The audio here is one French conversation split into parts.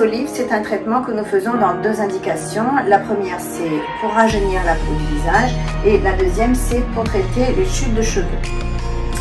Olive, c'est un traitement que nous faisons dans deux indications. La première, c'est pour rajeunir la peau du visage et la deuxième, c'est pour traiter les chutes de cheveux.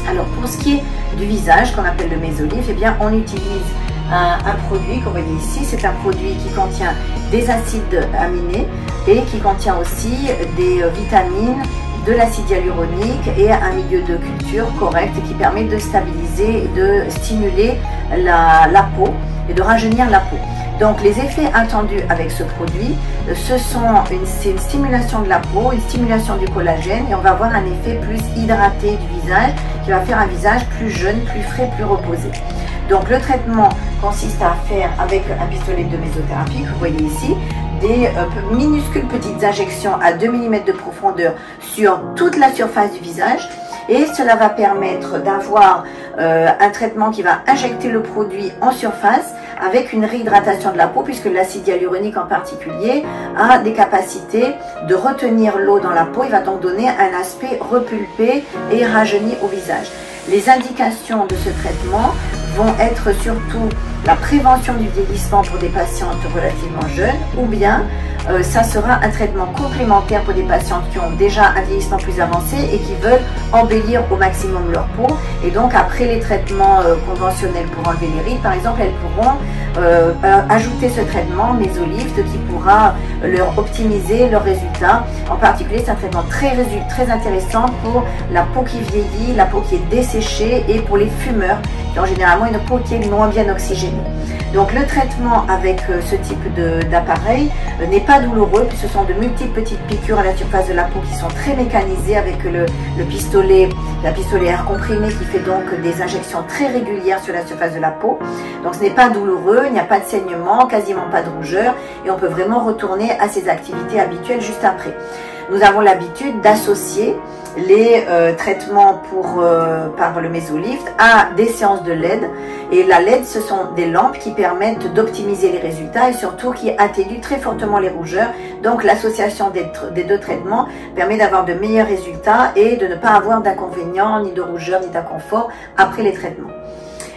Alors, pour ce qui est du visage, qu'on appelle le mésolive, eh bien, on utilise un produit que vous voyez ici. C'est un produit qui contient des acides aminés et qui contient aussi des vitamines, de l'acide hyaluronique et un milieu de culture correct qui permet de stabiliser et de stimuler la peau et de rajeunir la peau. Donc les effets attendus avec ce produit, c'est une stimulation de la peau, une stimulation du collagène et on va avoir un effet plus hydraté du visage qui va faire un visage plus jeune, plus frais, plus reposé. Donc le traitement consiste à faire avec un pistolet de mésothérapie que vous voyez ici, des minuscules petites injections à 2 mm de profondeur sur toute la surface du visage. Et cela va permettre d'avoir un traitement qui va injecter le produit en surface avec une réhydratation de la peau puisque l'acide hyaluronique en particulier a des capacités de retenir l'eau dans la peau. Il va donc donner un aspect repulpé et rajeuni au visage. Les indications de ce traitement vont être surtout la prévention du vieillissement pour des patientes relativement jeunes ou bien ça sera un traitement complémentaire pour des patientes qui ont déjà un vieillissement plus avancé et qui veulent embellir au maximum leur peau. Et donc après les traitements conventionnels pour enlever les rides, par exemple, elles pourront ajouter ce traitement Mésolift qui pourra leur optimiser leurs résultats. En particulier, c'est un traitement très intéressant pour la peau qui vieillit, la peau qui est desséchée et pour les fumeurs qui ont généralement une peau qui est moins bien oxygénée. Donc le traitement avec ce type d'appareil n'est pas douloureux puisque ce sont de multiples petites piqûres à la surface de la peau qui sont très mécanisées avec la pistolet air comprimé qui fait donc des injections très régulières sur la surface de la peau. Donc ce n'est pas douloureux, il n'y a pas de saignement, quasiment pas de rougeur et on peut vraiment retourner à ses activités habituelles juste après. Nous avons l'habitude d'associer les traitements par le Mésolift à des séances de LED. Et la LED, ce sont des lampes qui permettent d'optimiser les résultats et surtout qui atténuent très fortement les rougeurs. Donc l'association des deux traitements permet d'avoir de meilleurs résultats et de ne pas avoir d'inconvénients, ni de rougeurs, ni d'inconfort après les traitements.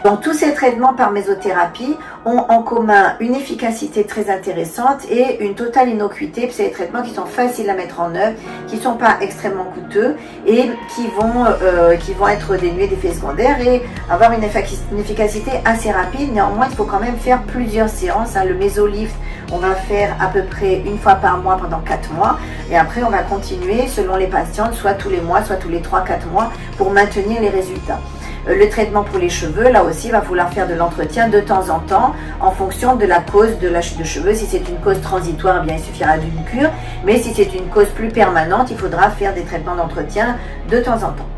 Donc tous ces traitements par mésothérapie ont en commun une efficacité très intéressante et une totale innocuité. C'est des traitements qui sont faciles à mettre en œuvre, qui ne sont pas extrêmement coûteux et qui vont être dénués d'effets secondaires et avoir une efficacité assez rapide. Néanmoins, il faut quand même faire plusieurs séances. Le Mésolift, on va faire à peu près une fois par mois pendant 4 mois et après on va continuer selon les patientes, soit tous les mois, soit tous les 3-4 mois pour maintenir les résultats. Le traitement pour les cheveux, là aussi, il va falloir faire de l'entretien de temps en temps en fonction de la cause de la chute de cheveux. Si c'est une cause transitoire, eh bien, il suffira d'une cure. Mais si c'est une cause plus permanente, il faudra faire des traitements d'entretien de temps en temps.